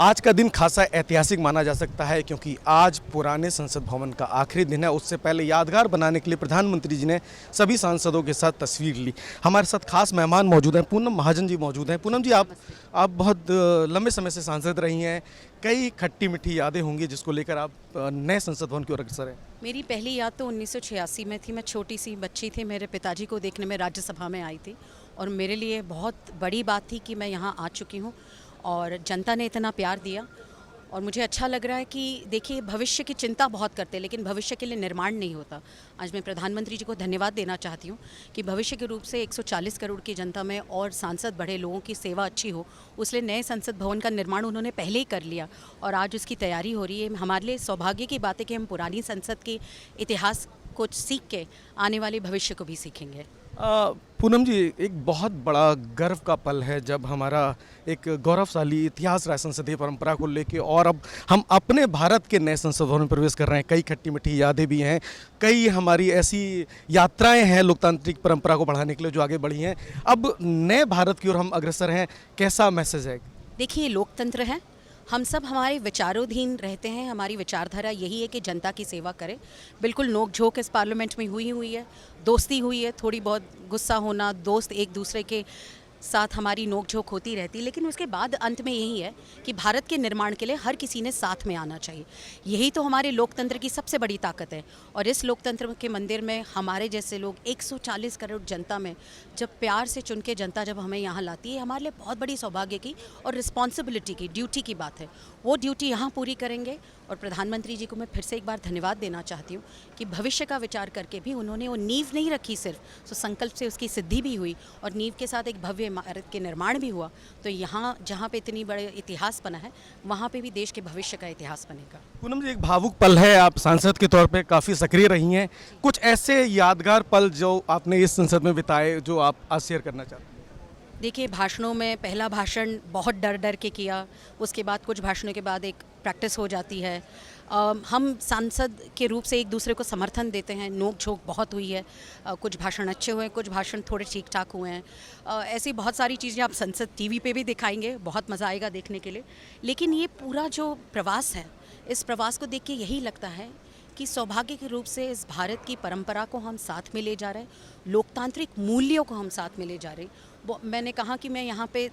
आज का दिन खासा ऐतिहासिक माना जा सकता है क्योंकि आज पुराने संसद भवन का आखिरी दिन है। उससे पहले यादगार बनाने के लिए प्रधानमंत्री जी ने सभी सांसदों के साथ तस्वीर ली। हमारे साथ खास मेहमान मौजूद हैं, पूनम महाजन जी मौजूद हैं। पूनम जी, आप बहुत लंबे समय से सांसद रही हैं, कई खट्टी मीठी यादें होंगी जिसको लेकर आप नए संसद भवन की ओर अग्रसर हैं। मेरी पहली याद तो 1986 में थी। मैं छोटी सी बच्ची थी, मेरे पिताजी को देखने में राज्यसभा में आई थी और मेरे लिए बहुत बड़ी बात थी कि मैं यहाँ आ चुकी हूँ और जनता ने इतना प्यार दिया। और मुझे अच्छा लग रहा है कि देखिए, भविष्य की चिंता बहुत करते हैं लेकिन भविष्य के लिए निर्माण नहीं होता। आज मैं प्रधानमंत्री जी को धन्यवाद देना चाहती हूँ कि भविष्य के रूप से 140 करोड़ की जनता में और सांसद बढ़े, लोगों की सेवा अच्छी हो, उसलिए नए संसद भवन का निर्माण उन्होंने पहले ही कर लिया और आज उसकी तैयारी हो रही है। हमारे लिए सौभाग्य की बात है कि हम पुरानी संसद के इतिहास को सीख के आने वाले भविष्य को भी सीखेंगे। पूनम जी, एक बहुत बड़ा गर्व का पल है जब हमारा एक गौरवशाली इतिहास रहा संसदीय परंपरा को लेके और अब हम अपने भारत के नए संसद भवन में प्रवेश कर रहे हैं। कई खट्टी मीठी यादें भी हैं, कई हमारी ऐसी यात्राएं हैं लोकतांत्रिक परंपरा को बढ़ाने के लिए जो आगे बढ़ी हैं। अब नए भारत की ओर हम अग्रसर हैं, कैसा मैसेज है? देखिए, लोकतंत्र है, हम सब हमारे विचारोधीन रहते हैं। हमारी विचारधारा यही है कि जनता की सेवा करें। बिल्कुल नोक झोंक इस पार्लियामेंट में हुई है, दोस्ती हुई है, थोड़ी बहुत गुस्सा होना, दोस्त एक दूसरे के साथ हमारी नोक झोंक होती रहती, लेकिन उसके बाद अंत में यही है कि भारत के निर्माण के लिए हर किसी ने साथ में आना चाहिए। यही तो हमारे लोकतंत्र की सबसे बड़ी ताकत है। और इस लोकतंत्र के मंदिर में हमारे जैसे लोग 140 करोड़ जनता में जब प्यार से चुन के जनता जब हमें यहाँ लाती है, हमारे लिए बहुत बड़ी सौभाग्य की और रिस्पॉन्सिबिलिटी की, ड्यूटी की बात है। वो ड्यूटी यहाँ पूरी करेंगे। और प्रधानमंत्री जी को मैं फिर से एक बार धन्यवाद देना चाहती हूँ कि भविष्य का विचार करके भी उन्होंने वो नींव नहीं रखी सिर्फ, तो संकल्प से उसकी सिद्धि भी हुई और नींव के साथ एक भव्य इमारत के निर्माण भी हुआ। तो यहाँ जहाँ पे इतनी बड़े इतिहास बना है, वहाँ पे भी देश के भविष्य का इतिहास बनेगा। पूनम जी, एक भावुक पल है, आप सांसद के तौर पे काफ़ी सक्रिय रही हैं। कुछ ऐसे यादगार पल जो आपने इस संसद में बिताए जो आप आज शेयर करना चाहते हैं? देखिए, भाषणों में पहला भाषण बहुत डर डर के किया, उसके बाद कुछ भाषणों के बाद एक प्रैक्टिस हो जाती है। हम सांसद के रूप से एक दूसरे को समर्थन देते हैं, नोक झोंक बहुत हुई है। कुछ भाषण अच्छे हुए, कुछ भाषण थोड़े ठीक ठाक हुए हैं। ऐसी बहुत सारी चीज़ें आप संसद टीवी पे भी दिखाएंगे, बहुत मज़ा आएगा देखने के लिए। लेकिन ये पूरा जो प्रवास है, इस प्रवास को देख के यही लगता है कि सौभाग्य के रूप से इस भारत की परंपरा को हम साथ में ले जा रहे हैं, लोकतांत्रिक मूल्यों को हम साथ में ले जा रहे हैं। मैंने कहा कि मैं यहाँ पे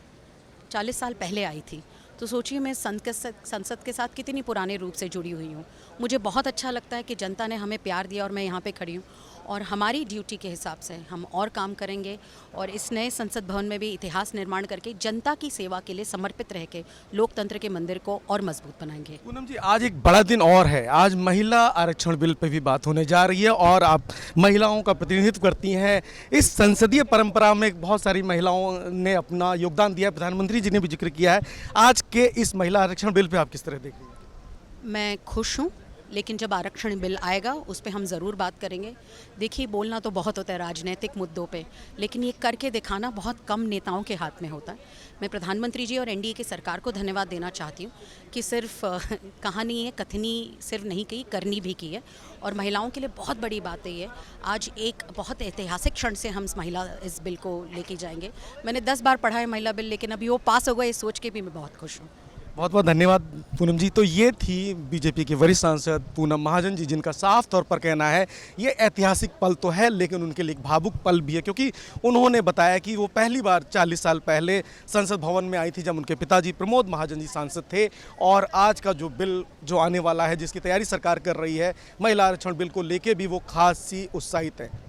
40 साल पहले आई थी, तो सोचिए मैं संसद के साथ कितनी पुराने रूप से जुड़ी हुई हूँ। मुझे बहुत अच्छा लगता है कि जनता ने हमें प्यार दिया और मैं यहाँ पे खड़ी हूँ और हमारी ड्यूटी के हिसाब से हम और काम करेंगे और इस नए संसद भवन में भी इतिहास निर्माण करके जनता की सेवा के लिए समर्पित रह के लोकतंत्र के मंदिर को और मजबूत बनाएंगे। पूनम जी, आज एक बड़ा दिन और है। आज महिला आरक्षण बिल पे भी बात होने जा रही है और आप महिलाओं का प्रतिनिधित्व करती हैं। इस संसदीय परंपरा में बहुत सारी महिलाओं ने अपना योगदान दिया, प्रधानमंत्री जी ने भी जिक्र किया है। आज के इस महिला आरक्षण बिल पे आप किस तरह देख रही हैं? मैं खुश हूँ, लेकिन जब आरक्षण बिल आएगा उस पर हम ज़रूर बात करेंगे। देखिए, बोलना तो बहुत होता है राजनीतिक मुद्दों पे, लेकिन ये करके दिखाना बहुत कम नेताओं के हाथ में होता है। मैं प्रधानमंत्री जी और एनडीए की सरकार को धन्यवाद देना चाहती हूँ कि सिर्फ कहानी है, कथनी सिर्फ नहीं की, करनी भी की है। और महिलाओं के लिए बहुत बड़ी बात है ये। आज एक बहुत ऐतिहासिक क्षण से हम इस बिल को लेके जाएंगे। मैंने 10 बार पढ़ा है महिला बिल, लेकिन अभी वो पास हो गया, ये सोच के भी मैं बहुत खुश हूँ। बहुत बहुत धन्यवाद पूनम जी। तो ये थी बीजेपी की वरिष्ठ सांसद पूनम महाजन जी, जिनका साफ तौर पर कहना है ये ऐतिहासिक पल तो है लेकिन उनके लिए एक भावुक पल भी है, क्योंकि उन्होंने बताया कि वो पहली बार 40 साल पहले संसद भवन में आई थी जब उनके पिताजी प्रमोद महाजन जी सांसद थे। और आज का जो बिल जो आने वाला है, जिसकी तैयारी सरकार कर रही है, महिला आरक्षण बिल को लेके भी वो खासी उत्साहित है।